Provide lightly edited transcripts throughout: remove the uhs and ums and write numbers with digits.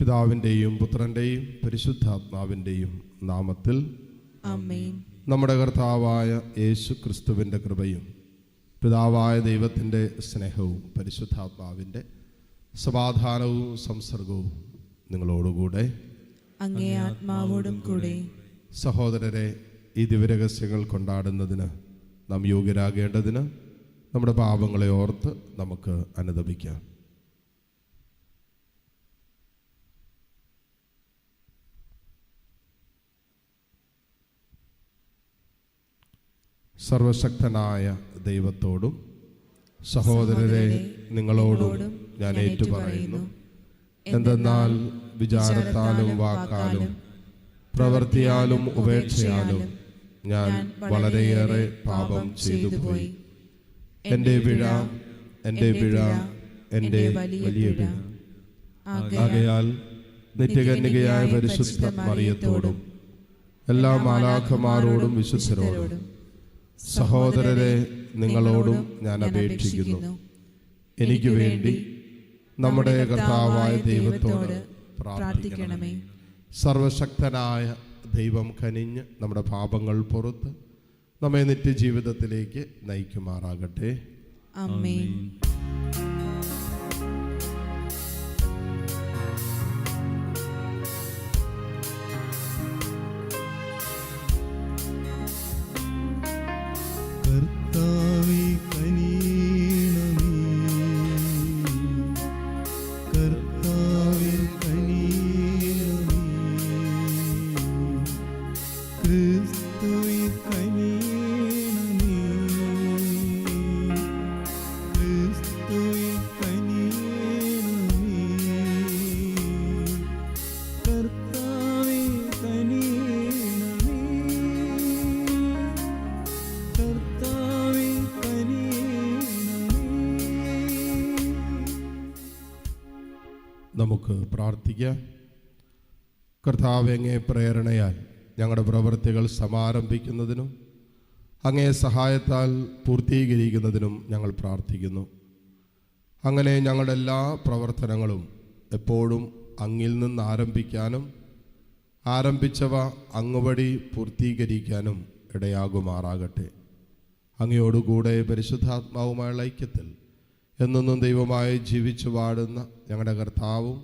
പിതാവിൻ്റെയും പുത്രൻ്റെയും പരിശുദ്ധാത്മാവിൻ്റെയും നാമത്തിൽ ആമേൻ. നമ്മുടെ കർത്താവായ യേശു ക്രിസ്തുവിൻ്റെ കൃപയും പിതാവായ ദൈവത്തിൻ്റെ സ്നേഹവും പരിശുദ്ധാത്മാവിൻ്റെ സമാധാനവും സംസർഗവും നിങ്ങളോടുകൂടെ അങ്ങേ ആത്മാവോടും കൂടെ. സഹോദരരെ, ഈ ദിവ്യരഹസ്യങ്ങൾ കൊണ്ടാടുന്നതിന് നാം യോഗ്യരാകേണ്ടതിന് നമ്മുടെ പാപങ്ങളെ ഓർത്ത് നമുക്ക് അനുതപിക്കാം. സർവശക്തനായ ദൈവത്തോടും സഹോദരരെ നിങ്ങളോടും ഞാൻ ഏറ്റുപറയുന്നു. എന്തെന്നാൽ വിചാരത്താലും വാക്കാലും പ്രവൃത്തിയാലും ഉപേക്ഷയാലും ഞാൻ വളരെയേറെ പാപം ചെയ്തു പോയി. എൻ്റെ പിഴ, എൻ്റെ പിഴ, എൻ്റെ വലിയ പിഴ. ആകയാൽ നിത്യകന്യകയായ പരിശുദ്ധ മറിയത്തോടും എല്ലാ മാലാഖമാരോടും വിശുദ്ധരോടും സഹോദരരെ നിങ്ങളോടും ഞാൻ അപേക്ഷിക്കുന്നു, എനിക്ക് വേണ്ടി നമ്മുടെ കർത്താവായ ദൈവത്തോട് പ്രാർത്ഥിക്കണമേ. സർവശക്തനായ ദൈവം കനിഞ്ഞ് നമ്മുടെ പാപങ്ങൾ പുറത്ത് നമ്മെ നിത്യജീവിതത്തിലേക്ക് നയിക്കുമാറാകട്ടെ. ആമേൻ. കർത്താവേ കനിയണമേ, കർത്താവേ കനിയണമേ, ക്രിസ്തുവേ കനിയണമേ, ക്രിസ്തുവേ കനിയണമേ, കർത്താവേ കനിയണമേ, കർത്താവേ കനിയണമേ. നമുക്ക് പ്രാർത്ഥിക്കാം. കർത്താവേ, അങ്ങേ പ്രേരണയാൽ ഞങ്ങളുടെ പ്രവൃത്തികൾ സമാരംഭിക്കുന്നതിനും അങ്ങേ സഹായത്താൽ പൂർത്തീകരിക്കുന്നതിനും ഞങ്ങൾ പ്രാർത്ഥിക്കുന്നു. അങ്ങനെ ഞങ്ങളുടെ എല്ലാ പ്രവർത്തനങ്ങളും എപ്പോഴും അങ്ങിൽ നിന്ന് ആരംഭിക്കാനും ആരംഭിച്ചവ അങ്ങുവഴി പൂർത്തീകരിക്കാനും ഇടയാകുമാറാകട്ടെ. അങ്ങയോടുകൂടെ പരിശുദ്ധാത്മാവുമായുള്ള ഐക്യത്തിൽ എന്നെന്നും ദൈവമായി ജീവിച്ചു വാടുന്ന ഞങ്ങളുടെ കർത്താവും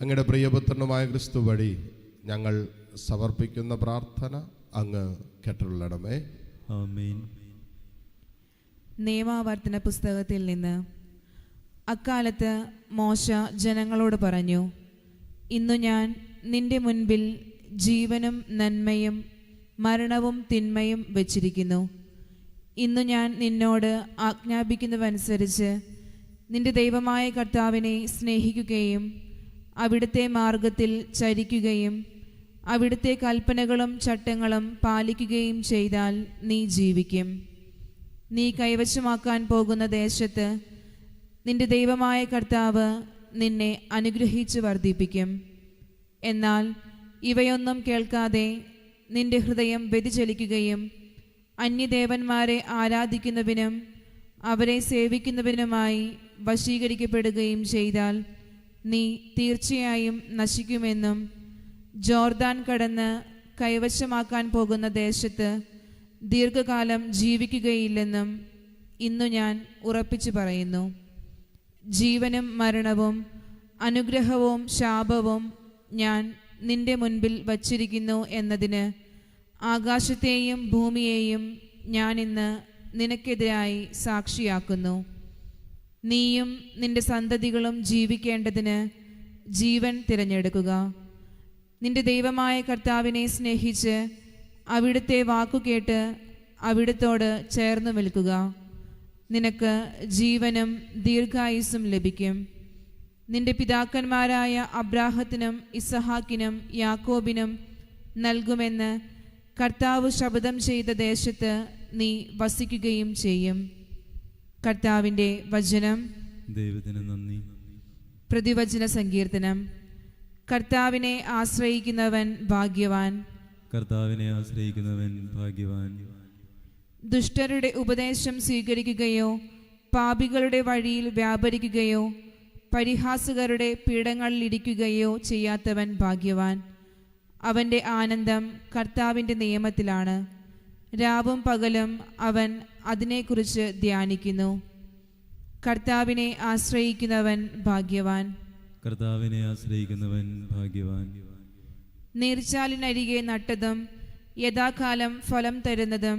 അങ്ങയുടെ പ്രിയപുത്രനുമായ ക്രിസ്തു വഴി ഞങ്ങൾ സമർപ്പിക്കുന്ന പ്രാർത്ഥന അങ്ങ് കേട്ടുകൊള്ളണമേ. ആമേൻ. നിയമാവർത്തന പുസ്തകത്തിൽ നിന്ന്. അക്കാലത്ത് മോശ ജനങ്ങളോട് പറഞ്ഞു, ഇന്നു ഞാൻ നിന്റെ മുൻപിൽ ജീവനും നന്മയും മരണവും തിന്മയും വച്ചിരിക്കുന്നു. ഇന്നു ഞാൻ നിന്നോട് ആജ്ഞാപിക്കുന്നതനുസരിച്ച് നിന്റെ ദൈവമായ കർത്താവിനെ സ്നേഹിക്കുകയും അവിടുത്തെ മാർഗത്തിൽ ചരിക്കുകയും അവിടുത്തെ കൽപ്പനകളും ചട്ടങ്ങളും പാലിക്കുകയും ചെയ്താൽ നീ ജീവിക്കും. നീ കൈവശമാക്കാൻ പോകുന്ന ദേശത്ത് നിന്റെ ദൈവമായ കർത്താവ് നിന്നെ അനുഗ്രഹിച്ച് വർദ്ധിപ്പിക്കും. എന്നാൽ ഇവയൊന്നും കേൾക്കാതെ നിന്റെ ഹൃദയം വ്യതിചലിക്കുകയും അന്യദേവന്മാരെ ആരാധിക്കുന്നതിനും അവരെ സേവിക്കുന്നതിനുമായി വശീകരിക്കപ്പെടുകയും ചെയ്താൽ നീ തീർച്ചയായും നശിക്കുമെന്നും ജോർദാൻ കടന്ന് കൈവശമാക്കാൻ പോകുന്ന ദേശത്ത് ദീർഘകാലം ജീവിക്കുകയില്ലെന്നും ഇന്നു ഞാൻ ഉറപ്പിച്ചു പറയുന്നു. ജീവനും മരണവും അനുഗ്രഹവും ശാപവും ഞാൻ നിന്റെ മുൻപിൽ വച്ചിരിക്കുന്നു എന്നതിന് ആകാശത്തെയും ഭൂമിയെയും ഞാൻ ഇന്ന് നിനക്കെതിരായി സാക്ഷിയാക്കുന്നു. നീയും നിന്റെ സന്തതികളും ജീവിക്കേണ്ടതിന് ജീവൻ തിരഞ്ഞെടുക്കുക. നിന്റെ ദൈവമായ കർത്താവിനെ സ്നേഹിച്ച് അവിടുത്തെ വാക്കുകേട്ട് അവിടുത്തോട് ചേർന്ന് നിൽക്കുക. നിനക്ക് ജീവനും ദീർഘായുസ്സും ലഭിക്കും. നിന്റെ പിതാക്കന്മാരായ അബ്രാഹത്തിനും ഇസഹാക്കിനും യാക്കോബിനും നൽകുമെന്ന് കർത്താവ് ശപഥം ചെയ്ത ദേശത്ത് നീ വസിക്കുകയും ചെയ്യും. കർത്താവിൻ്റെ വചനം. ദൈവത്തിന് നന്ദി. പ്രതിവചന സങ്കീർത്തനം. കർത്താവിനെ ആശ്രയിക്കുന്നവൻ ഭാഗ്യവാൻ. കർത്താവിനെ ആശ്രയിക്കുന്നവൻ ഭാഗ്യവാൻ. ദുഷ്ടരുടെ ഉപദേശം സ്വീകരിക്കുകയോ പാപികളുടെ വഴിയിൽ വ്യാപരിക്കുകയോ പരിഹാസകരുടെ പീഠങ്ങളിലിരിക്കുകയോ ചെയ്യാത്തവൻ ഭാഗ്യവാൻ. അവൻ്റെ ആനന്ദം കർത്താവിൻ്റെ നിയമത്തിലാണ്. രാവും പകലും അവൻ അതിനെക്കുറിച്ച് ധ്യാനിക്കുന്നു. കർത്താവിനെ ആശ്രയിക്കുന്നവൻ ഭാഗ്യവാൻ. കർത്താവിനെ ആശ്രയിക്കുന്നവൻ ഭാഗ്യവാൻ. നീർച്ചാലിനരികെ നട്ടതും യഥാകാലം ഫലം തരുന്നതും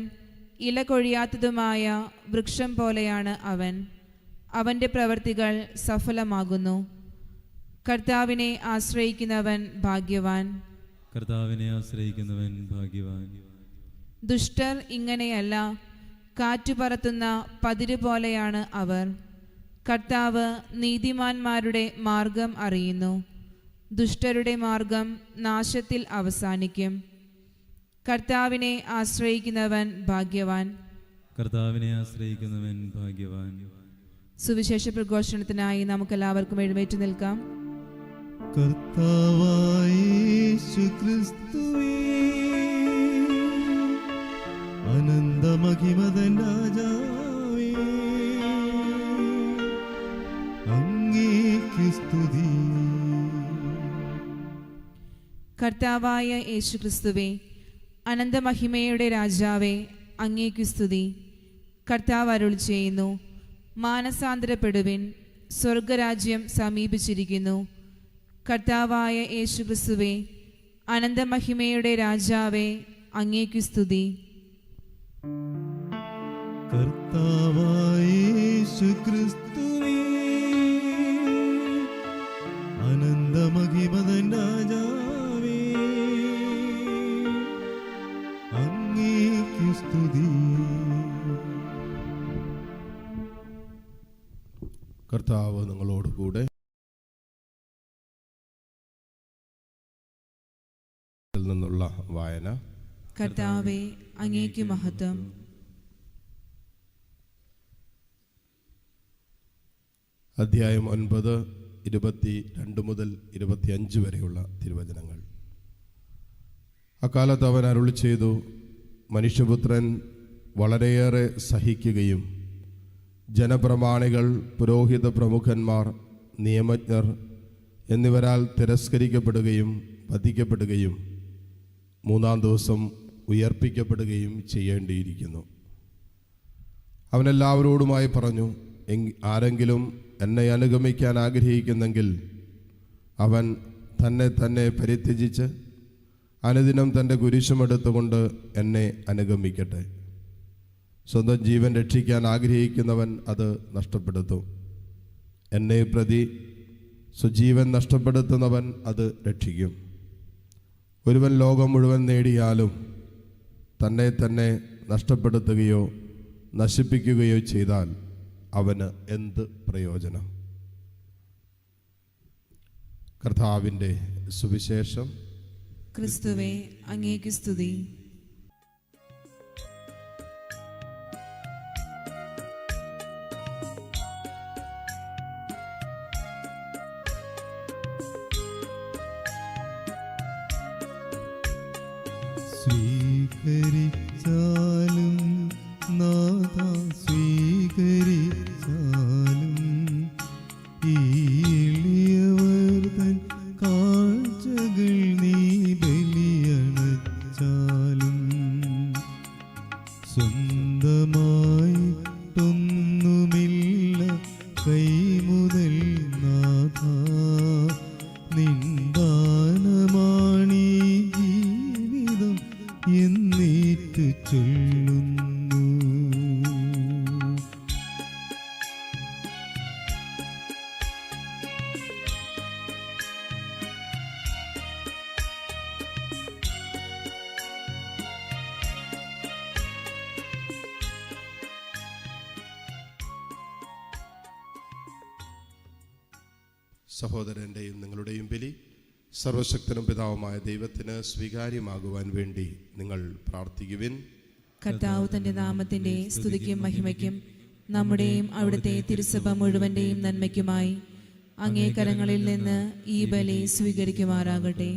ഇല കൊഴിയാത്തതുമായ വൃക്ഷം പോലെയാണ് അവൻ. അവൻ്റെ പ്രവൃത്തികൾ സഫലമാകുന്നു. കർത്താവിനെ ആശ്രയിക്കുന്നവൻ ഭാഗ്യവാൻ. കർത്താവിനെ ആശ്രയിക്കുന്നവൻ ഭാഗ്യവാൻ. ദുഷ്ടർ ഇങ്ങനെയല്ല, കാറ്റുപറത്തുന്ന പതിര് പോലെയാണ് അവർ. കർത്താവ് നീതിമാന്മാരുടെ മാർഗം അറിയുന്നു. ദുഷ്ടരുടെ മാർഗം നാശത്തിൽ അവസാനിക്കും. കർത്താവിനെ ആശ്രയിക്കുന്നവൻ ഭാഗ്യവാൻ. കർത്താവിനെ ആശ്രയിക്കുന്നവൻ ഭാഗ്യവാൻ. സുവിശേഷ പ്രഘോഷണത്തിനായി നമുക്കെല്ലാവർക്കും എഴുന്നേറ്റ് നിൽക്കാം. കർത്താവായ യേശുക്രിസ്തുവേ, അനന്തമഹിമതൻ രാജാവേ, അങ്ങേക്ക് സ്തുതി. കർത്താവായ യേശുക്രിസ്തുവേ, അനന്തമഹിമയുടെ രാജാവേ, അങ്ങേക്കു സ്തുതി. കർത്താവ് അരുളി ചെയ്യുന്നു, മാനസാന്തരപ്പെടുവിൻ, സ്വർഗരാജ്യം സമീപിച്ചിരിക്കുന്നു. കർത്താവായ യേശുക്രിസ്തുവേ, അനന്തമഹിമയുടെ രാജാവേ, അങ്ങേക്കു സ്തുതി. കർത്താവായ യേശുക്രിസ്തുവേ, അനന്തമഹിമതൻ രാജാവേ, അങ്ങേക്ക് സ്തുതി. കർത്താവ് നിങ്ങളോടുകൂടെ. നിന്നുള്ള വായന. കർത്താവേ, അങ്ങേക്കു മഹത്വം. അധ്യായം 9, 22 മുതൽ 25 വരെയുള്ള തിരുവചനങ്ങൾ. അക്കാലത്ത് അവൻ അരുളി ചെയ്തു, മനുഷ്യപുത്രൻ വളരെയേറെ സഹിക്കുകയും ജനപ്രമാണികൾ, പുരോഹിത പ്രമുഖന്മാർ, നിയമജ്ഞർ എന്നിവരാൽ തിരസ്കരിക്കപ്പെടുകയും വധിക്കപ്പെടുകയും 3-ാം ദിവസം ഉയർപ്പിക്കപ്പെടുകയും ചെയ്യേണ്ടിയിരിക്കുന്നു. അവനെല്ലാവരോടുമായി പറഞ്ഞു, ആരെങ്കിലും എന്നെ അനുഗമിക്കാൻ ആഗ്രഹിക്കുന്നെങ്കിൽ അവൻ തന്നെ പരിത്യജിച്ച് അനുദിനം തൻ്റെ കുരിശുമെടുത്തുകൊണ്ട് എന്നെ അനുഗമിക്കട്ടെ. സ്വന്തം ജീവൻ രക്ഷിക്കാൻ ആഗ്രഹിക്കുന്നവൻ അത് നഷ്ടപ്പെടുത്തും. എന്നെ പ്രതി സ്വജീവൻ നഷ്ടപ്പെടുത്തുന്നവൻ അത് രക്ഷിക്കും. ഒരുവൻ ലോകം മുഴുവൻ നേടിയാലും തന്നെ നഷ്ടപ്പെടുത്തുകയോ നശിപ്പിക്കുകയോ ചെയ്താൽ അവന് എന്ത് പ്രയോജനം? കർത്താവിൻ്റെ സുവിശേഷം. ക്രിസ്തുവേ, അങ്ങേക്കു സ്തുതി. സ്വീകരിച്ചാലും നാഥ, സ്വീകരിച്ചാലും ഈ എളിയവർ തൻ കാഴ്ചകൾ നീ ബലിയണച്ചാലും സ്വന്തമായിട്ടൊന്നുമില്ല കൈമുതൽ നാഥ, നിന്ദാനമാണീ ജീവിതം എന്നേറ്റു ചൊല്ലുന്നു. സഹോദരൻ്റെയും നിങ്ങളുടെയും ബലി സർവശക്തനും പിതാവുമായ ദൈവത്തിന് സ്വീകാര്യമാകുവാൻ വേണ്ടി നിങ്ങൾ പ്രാർത്ഥിക്കുവിൻ. കർത്താവ് തന്റെ നാമത്തിന്റെ സ്തുതിക്കും മഹിമയ്ക്കും നമ്മുടെയും അവിടുത്തെ തിരുസഭ മുഴുവന്റെയും നന്മയ്ക്കുമായി അങ്ങേ കരങ്ങളിൽ നിന്ന് ഈ ബലി സ്വീകരിക്കുമാറാകട്ടെ.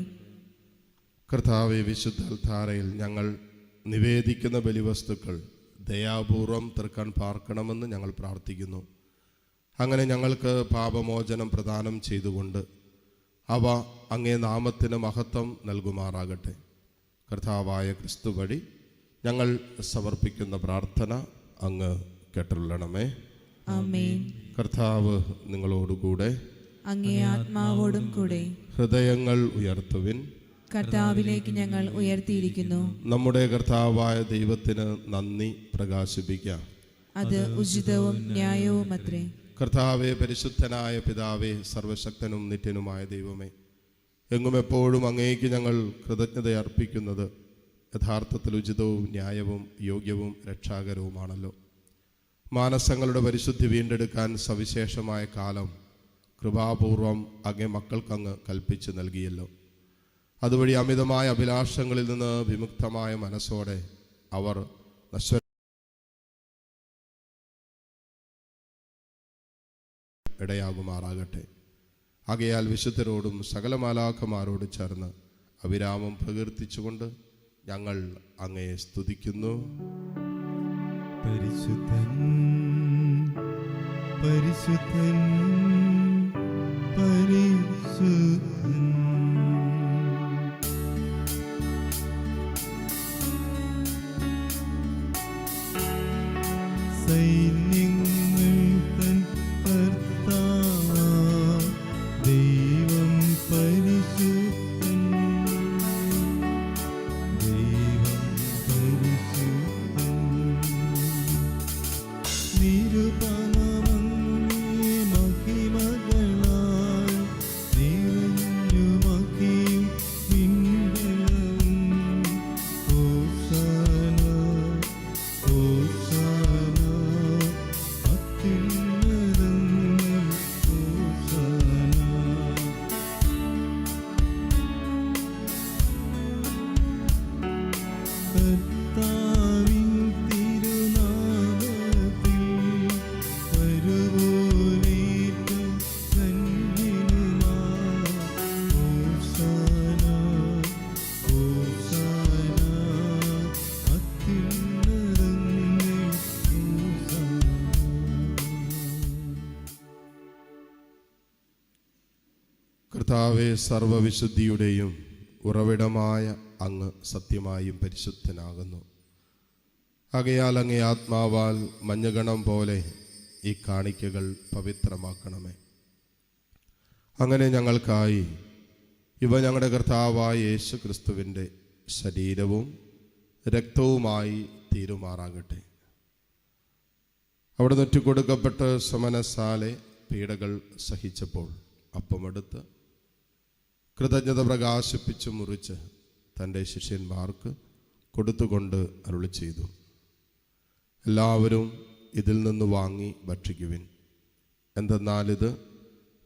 കർത്താവെ, വിശുദ്ധ അൽത്താരയിൽ ഞങ്ങൾ നിവേദിക്കുന്ന ബലിവസ്തുക്കൾ ദയാപൂർവം തീർക്കാൻ പാർക്കണമെന്ന് ഞങ്ങൾ പ്രാർത്ഥിക്കുന്നു. അങ്ങനെ ഞങ്ങൾക്ക് പാപമോചനം പ്രദാനം ചെയ്തുകൊണ്ട് അവ അങ്ങേ നാമത്തിന് മഹത്വം നൽകുമാറാകട്ടെ. കർത്താവായ ക്രിസ്തു വഴി ഞങ്ങൾ സമർപ്പിക്കുന്ന പ്രാർത്ഥന അങ്ങ് കേട്ടുള്ളണമേ. ആമേൻ. കർത്താവ് നിങ്ങളോടുകൂടെ. അങ്ങേ ആത്മാവോടും കൂടെ. ഹൃദയങ്ങൾ ഉയർത്തുവിൻ. കർത്താവിലേക്ക് ഞങ്ങൾ ഉയർത്തിയിരിക്കുന്നു. നമ്മുടെ കർത്താവായ ദൈവത്തിന് നന്ദി പ്രകാശിപ്പിക്കാം. അത് ഉചിതവും ന്യായവും അത്രേ. കർത്താവേ, പരിശുദ്ധനായ പിതാവേ, സർവശക്തനും നിത്യനുമായ ദൈവമേ, എങ്ങും എപ്പോഴും അങ്ങേക്ക് ഞങ്ങൾ കൃതജ്ഞത അർപ്പിക്കുന്നത് യഥാർത്ഥത്തിൽ ഉചിതവും ന്യായവും യോഗ്യവും രക്ഷാകരവുമാണല്ലോ. മാനസങ്ങളുടെ പരിശുദ്ധി വീണ്ടെടുക്കാൻ സവിശേഷമായ കാലം കൃപാപൂർവം അങ്ങേ മക്കൾക്കങ്ങ് കൽപ്പിച്ച് നൽകിയല്ലോ. അതുവഴി അമിതമായ അഭിലാഷങ്ങളിൽ നിന്ന് വിമുക്തമായ മനസ്സോടെ അവർ ഇടയാകുമാറാകട്ടെ. ആകയാൽ വിശുദ്ധരോടും സകല മാലാഖമാരോടും ചേർന്ന് അവിരാമം പ്രകീർത്തിച്ചുകൊണ്ട് ഞങ്ങൾ അങ്ങയെ സ്തുതിക്കുന്നു. പരിശുദ്ധൻ പരിശുദ്ധൻ പരിശുദ്ധൻ. സൈന്യങ്ങൾ തൻ കർത്താവാം ദൈവം പരിശുദ്ധൻ. ദൈവം പരിശുദ്ധൻ. നിരുപമമങ്ങേ മഹിമകളാൽ നിറഞ്ഞു മഹിയും പിൻബലവും. ഹോശാന ഹോശാന അത്യുന്നതങ്ങളിൽ ഹോശാന. കർത്താവിൻ തിരുനാമത്തിൽ വരുവോനേറ്റം ധന്യനുമാം. ഹോശാന ഹോശാന അത്യുന്നതങ്ങളിൽ ഹോശാന. കർത്താവേ, സർവവിശുദ്ധിയുടെയും ഉറവിടമായ അങ്ങ് സത്യമായും പരിശുദ്ധനാകുന്നു. ആകയാൽ അങ്ങേ ആത്മാവാൽ മഞ്ഞഗണം പോലെ ഈ കാണിക്കകൾ പവിത്രമാക്കണമേ. അങ്ങനെ ഞങ്ങൾക്കായി ഇവ ഞങ്ങളുടെ കർത്താവായ യേശു ക്രിസ്തുവിൻ്റെ ശരീരവും രക്തവുമായി തീരുമാറാകട്ടെ. അവിടെ നൊറ്റിക്കൊടുക്കപ്പെട്ട് സമനസാലെ പീഡകൾ സഹിച്ചപ്പോൾ അപ്പമെടുത്ത് കൃതജ്ഞത പ്രകാശിപ്പിച്ച് മുറിച്ച് തൻ്റെ ശിഷ്യന്മാർക്ക് കൊടുത്തുകൊണ്ട് അരുളി ചെയ്തു, എല്ലാവരും ഇതിൽ നിന്ന് വാങ്ങി ഭക്ഷിക്കുവിൻ. എന്തെന്നാലിത്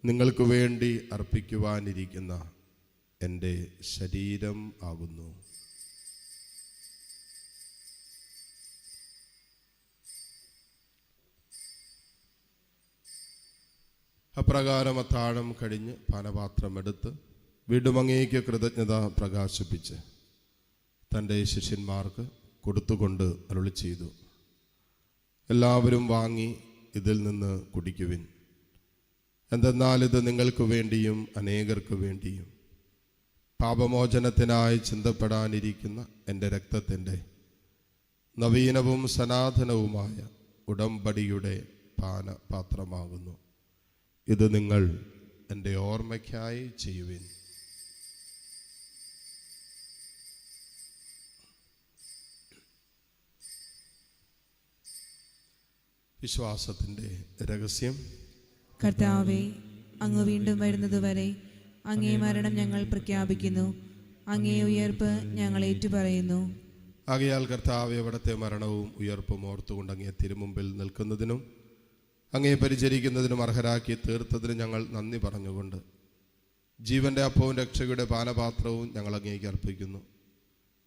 നിങ്ങൾക്ക് വേണ്ടി അർപ്പിക്കുവാനിരിക്കുന്ന എൻ്റെ ശരീരം ആകുന്നു. അപ്രകാരം അത്താഴം കഴിഞ്ഞ് പാനപാത്രമെടുത്ത് വീണ്ടും അങ്ങേക്ക് കൃതജ്ഞത പ്രകാശിപ്പിച്ച് തൻ്റെ ശിഷ്യന്മാർക്ക് കൊടുത്തുകൊണ്ട് അരുളി ചെയ്തു, എല്ലാവരും വാങ്ങി ഇതിൽ നിന്ന് കുടിക്കുവിൻ. എന്തെന്നാൽ ഇത് നിങ്ങൾക്ക് വേണ്ടിയും അനേകർക്ക് വേണ്ടിയും പാപമോചനത്തിനായി ചിന്തപ്പെടാനിരിക്കുന്ന എൻ്റെ രക്തത്തിൻ്റെ നവീനവും സനാതനവുമായ ഉടമ്പടിയുടെ പാനപാത്രമാകുന്നു. ഇത് നിങ്ങൾ എൻ്റെ ഓർമ്മയ്ക്കായി ചെയ്യുവിൻ. വിശ്വാസത്തിൻ്റെ രഹസ്യം. കർത്താവേ, അങ്ങ് വീണ്ടും വരുന്നതുവരെ അങ്ങേ മരണം ഞങ്ങൾ പ്രഖ്യാപിക്കുന്നു, അങ്ങേ ഉയർപ്പ് ഞങ്ങൾ ഏറ്റുപറയുന്നു. ആകയാൽ കർത്താവേ, അവിടുത്തെ മരണവും ഉയർപ്പും ഓർത്തുകൊണ്ട് അങ്ങേ തിരുമുമ്പിൽ നിൽക്കുന്നതിനും അങ്ങേ പരിചരിക്കുന്നതിനും അർഹരാക്കി തീർത്തതിന് ഞങ്ങൾ നന്ദി പറഞ്ഞുകൊണ്ട് ജീവന്റെ അപ്പവും രക്ഷയുടെ പാനപാത്രവും ഞങ്ങൾ അങ്ങേക്ക് അർപ്പിക്കുന്നു.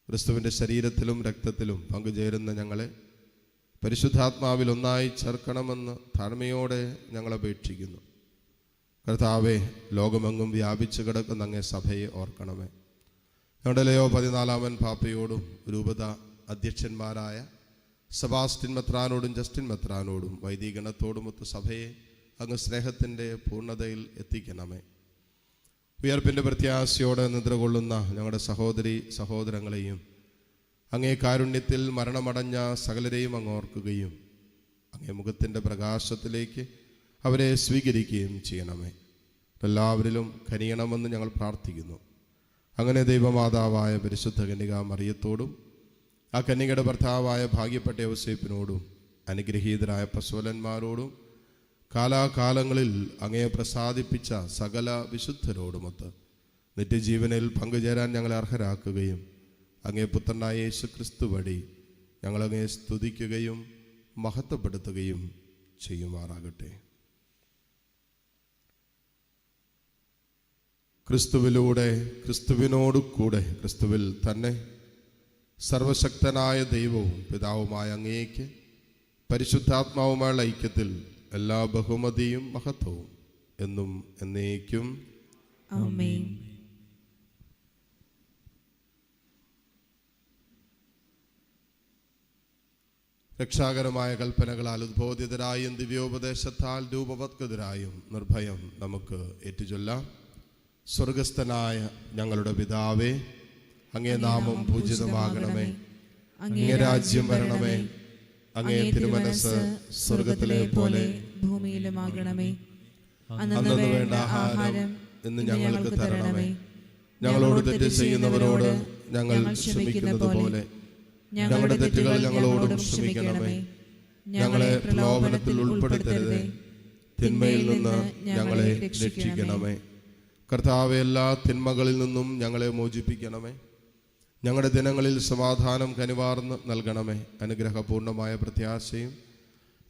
ക്രിസ്തുവിൻ്റെ ശരീരത്തിലും രക്തത്തിലും പങ്കുചേരുന്ന ഞങ്ങളെ പരിശുദ്ധാത്മാവിൽ ഒന്നായി ചേർക്കണമെന്ന് താഴ്മയോടെ ഞങ്ങൾ അപേക്ഷിക്കുന്നു. കർത്താവേ, ലോകമെങ്ങും വ്യാപിച്ചു കിടക്കുന്ന അങ്ങേ സഭയെ ഓർക്കണമേ. ഞങ്ങളുടെ ലയോ 14 പാപ്പയോടും രൂപത അധ്യക്ഷന്മാരായ സെബാസ്റ്റ്യൻ മെത്രാനോടും ജസ്റ്റിൻ മെത്രാനോടും വൈദികണത്തോടുമൊത്ത് സഭയെ അങ്ങ് സ്നേഹത്തിൻ്റെ പൂർണ്ണതയിൽ എത്തിക്കണമേ. ഉയർപ്പിൻ്റെ പ്രത്യാശയോടെ നിദ്രകൊള്ളുന്ന ഞങ്ങളുടെ സഹോദരി സഹോദരങ്ങളെയും അങ്ങേ കാരുണ്യത്തിൽ മരണമടഞ്ഞ സകലരെയും അങ്ങ് ഓർക്കുകയും അങ്ങേ മുഖത്തിൻ്റെ പ്രകാശത്തിലേക്ക് അവരെ സ്വീകരിക്കുകയും ചെയ്യണമേ. എല്ലാവരിലും കനിയണമെന്ന് ഞങ്ങൾ പ്രാർത്ഥിക്കുന്നു. അങ്ങനെ ദൈവമാതാവായ പരിശുദ്ധ കന്യകാ മറിയത്തോടും ആ കന്യകയുടെ ഭർത്താവായ ഭാഗ്യപ്പെട്ട യോസേപ്പിനോടും അനുഗ്രഹീതരായ പ്രസോലന്മാരോടും കാലാകാലങ്ങളിൽ അങ്ങയെ പ്രസാദിപ്പിച്ച സകല വിശുദ്ധരോടുമൊത്ത് നിത്യജീവനിൽ പങ്കുചേരാൻ ഞങ്ങളെ അർഹരാക്കുകയും അങ്ങേ പുത്രനായ യേശു ക്രിസ്തു വഴി ഞങ്ങളങ്ങേ സ്തുതിക്കുകയും മഹത്വപ്പെടുത്തുകയും ചെയ്യുമാറാകട്ടെ. ക്രിസ്തുവിലൂടെ, ക്രിസ്തുവിനോടു കൂടെ, ക്രിസ്തുവിൽ തന്നെ സർവശക്തനായ ദൈവവും പിതാവുമായ അങ്ങേക്ക് പരിശുദ്ധാത്മാവുമായുള്ള ഐക്യത്തിൽ എല്ലാ ബഹുമതിയും മഹത്വവും എന്നും എന്നേക്കും ആമേൻ. രക്ഷാകരമായ കൽപ്പനകളാൽ ഉദ്ബോധിതരായും ദിവ്യോപദേശത്താൽ രൂപവത്കൃതരായും നിർഭയം നമുക്ക് ഏറ്റുചൊല്ലാം. സ്വർഗസ്ഥനായ ഞങ്ങളുടെ പിതാവേ, അങ്ങേ നാമം പൂജിതമാകണമേ. അങ്ങേ രാജ്യം വരണമേ. അങ്ങേ തിരുമനസ് സ്വർഗത്തിലെ പോലെ ഭൂമിയിലുമാകണമേ. അന്നു വേണ്ട ആഹാരം ഇന്ന് ഞങ്ങൾക്ക് തരണമേ. ഞങ്ങളോട് തെറ്റ് ചെയ്യുന്നവരോട് ഞങ്ങൾ ക്ഷമിക്കുന്നത് പോലെ ഞങ്ങളുടെ തെറ്റുകൾ ഞങ്ങളോടും ക്ഷമിക്കണമേ. ഞങ്ങളെ പ്രലോഭനത്തിൽ ഉൾപ്പെടുത്തരുതേ, തിന്മയിൽ നിന്ന് ഞങ്ങളെ രക്ഷിക്കണമേ. കർത്താവേ, എല്ലാ തിന്മകളിൽ നിന്നും ഞങ്ങളെ മോചിപ്പിക്കണമേ. ഞങ്ങളുടെ ദിനങ്ങളിൽ സമാധാനം കനിവാർന്ന് നൽകണമേ. അനുഗ്രഹപൂർണമായ പ്രത്യാശയും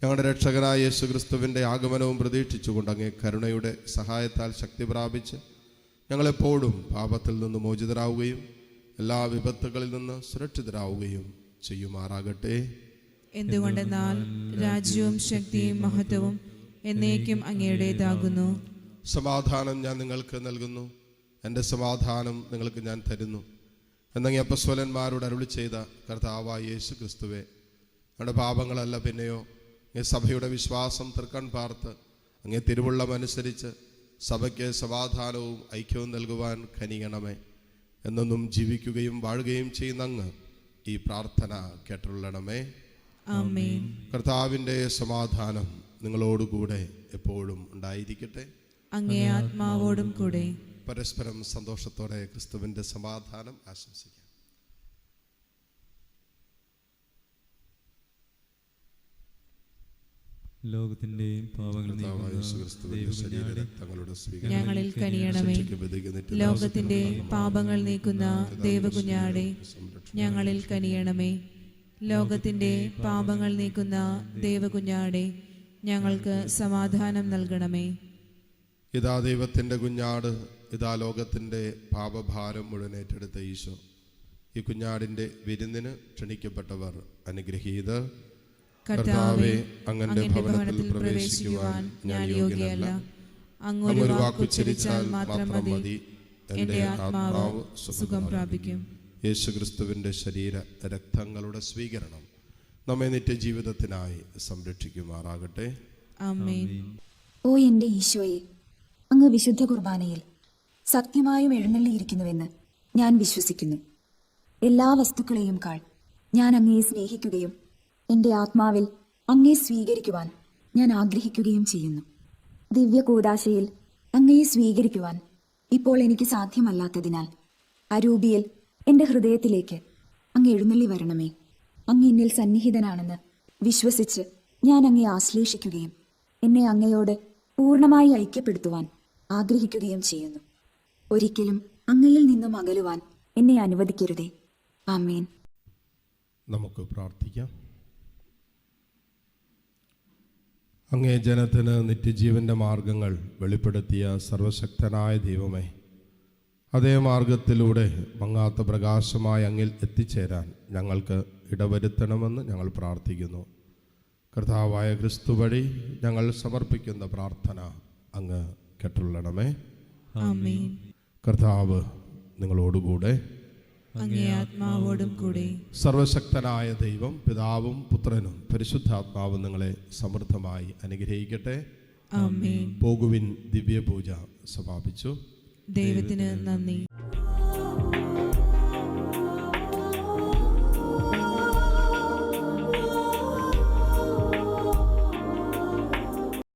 ഞങ്ങളുടെ രക്ഷകനായ യേശുക്രിസ്തുവിൻ്റെ ആഗമനവും പ്രതീക്ഷിച്ചുകൊണ്ട് അങ്ങേ കരുണയുടെ സഹായത്താൽ ശക്തി പ്രാപിച്ച് ഞങ്ങളെപ്പോഴും പാപത്തിൽ നിന്ന് മോചിതരാവുകയും എല്ലാ വിപത്തുകളിൽ നിന്ന് സുരക്ഷിതരാവുകയും ചെയ്യുമാറാകട്ടെ. എന്തുകൊണ്ടെന്നാൽ രാജ്യവും ശക്തിയും മഹത്വവും എന്നേക്കും അങ്ങയുടേതാകുന്നു. സമാധാനം ഞാൻ നിങ്ങൾക്ക് നൽകുന്നു, എൻ്റെ സമാധാനം നിങ്ങൾക്ക് ഞാൻ തരുന്നു എന്നങ്ങേ അപ്പസ്വലന്മാരോട് അരുളി ചെയ്ത കർത്താവായ യേശു ക്രിസ്തുവേ, ഞങ്ങളുടെ പാപങ്ങളല്ല പിന്നെയോ അങ്ങേ സഭയുടെ വിശ്വാസം തൃക്കൺ പാർത്ത് അങ്ങേ തിരുവുള്ളമനുസരിച്ച് സഭയ്ക്ക് സമാധാനവും ഐക്യവും നൽകുവാൻ കനിയണമേ. എന്നൊന്നും ജീവിക്കുകയും വാഴുകയും ചെയ്യുന്ന അങ്ങ് ഈ പ്രാർത്ഥന കേട്ടുള്ളണമേ. ആമേൻ. കർത്താവിൻ്റെ സമാധാനം നിങ്ങളോടുകൂടെ എപ്പോഴും ഉണ്ടായിരിക്കട്ടെ. അങ്ങേ ആത്മാവോടും കൂടെ. പരസ്പരം സന്തോഷത്തോടെ ക്രിസ്തുവിൻ്റെ സമാധാനം ആശംസിക്കാം. ലോകത്തിന്റെയും പാപങ്ങൾ ഞങ്ങളിൽ കനിയണമേ. ലോകത്തിന്റെ പാപങ്ങൾ നീക്കുന്ന ദേവകുഞ്ഞാടെ ഞങ്ങളിൽ കനിയണമേ. ലോകത്തിന്റെ പാപങ്ങൾ നീക്കുന്ന ദേവകുഞ്ഞാടെ ഞങ്ങൾക്ക് സമാധാനം നൽകണമേ. ഇതാ ദൈവത്തിൻ്റെ കുഞ്ഞാട്, ഇതാ ലോകത്തിൻ്റെ പാപഭാരം മുഴുവൻ ഏറ്റെടുത്ത ഈശോ. ഈ കുഞ്ഞാടിൻ്റെ വിരുന്നിന് ക്ഷണിക്കപ്പെട്ടവർ അനുഗ്രഹീതർ. കർത്താവേ, അങ്ങന്റെ ഭവനത്തിൽ പ്രവേശിക്കുവാൻ ഞാൻ യോഗ്യയല്ല. അങ്ങൊരു വാക്കുച്ചരിച്ചാൽ മാത്രം മതി, എൻ്റെ ആത്മാവ് സുഖം പ്രാപിക്കും. യേശുക്രിസ്തുവിൻ്റെ ശരീര രക്തങ്ങളുടെ സ്വീകരണം നമ്മെ നിത്യജീവിതത്തിനായി സംരക്ഷിക്കുമാറാകട്ടെ. ആമേൻ. ഓ എൻ്റെ ഈശോയെ, അങ്ങ് വിശുദ്ധ കുർബാനയിൽ സത്യമായും എഴുന്നള്ളിയിരിക്കുന്നുവെന്ന് ഞാൻ വിശ്വസിക്കുന്നു. എല്ലാ വസ്തുക്കളെയും കാൾ ഞാൻ അങ്ങയെ സ്നേഹിക്കുകയും എൻ്റെ ആത്മാവിൽ അങ്ങയെ സ്വീകരിക്കുവാൻ ഞാൻ ആഗ്രഹിക്കുകയും ചെയ്യുന്നു. ദിവ്യ കൂദാശയിൽ അങ്ങയെ സ്വീകരിക്കുവാൻ ഇപ്പോൾ എനിക്ക് സാധ്യമല്ലാത്തതിനാൽ അരൂപിയിൽ എൻ്റെ ഹൃദയത്തിലേക്ക് അങ്ങ് എഴുന്നള്ളി വരണമേ. അങ്ങ് എന്നിൽ സന്നിഹിതനാണെന്ന് വിശ്വസിച്ച് ഞാൻ അങ്ങയെ ആശ്ലേഷിക്കുകയും എന്നെ അങ്ങയോട് പൂർണ്ണമായി ഐക്യപ്പെടുത്തുവാൻ ആഗ്രഹിക്കുകയും ചെയ്യുന്നു. ഒരിക്കലും അങ്ങയിൽ നിന്നും അകലുവാൻ എന്നെ അനുവദിക്കരുതേ. ആമേൻ. നമുക്ക് പ്രാർത്ഥിക്കാം. അങ്ങേ ജനത്തിന് നിത്യജീവൻ്റെ മാർഗങ്ങൾ വെളിപ്പെടുത്തിയ സർവശക്തനായ ദൈവമേ, അതേ മാർഗത്തിലൂടെ മങ്ങാത്ത പ്രകാശമായ അങ്ങിൽ എത്തിച്ചേരാൻ ഞങ്ങൾക്ക് ഇടവരുത്തണമെന്ന് ഞങ്ങൾ പ്രാർത്ഥിക്കുന്നു. കർത്താവായ ക്രിസ്തു വഴി ഞങ്ങൾ സമർപ്പിക്കുന്ന പ്രാർത്ഥന അങ്ങ് കേട്ടുള്ളണമേ. ആമേൻ. കർത്താവ് നിങ്ങളോടുകൂടെ. അങ്ങേ ആത്മാവോടും കൂടെ. സർവശക്തനായ ദൈവം പിതാവും പുത്രനും പരിശുദ്ധാത്മാവും നിങ്ങളെ സമൃദ്ധമായി അനുഗ്രഹിക്കട്ടെ. ആമേൻ. പോകുവിൻ, ദിവ്യപൂജ സമാപിച്ചു. ദൈവത്തിന് നന്ദി.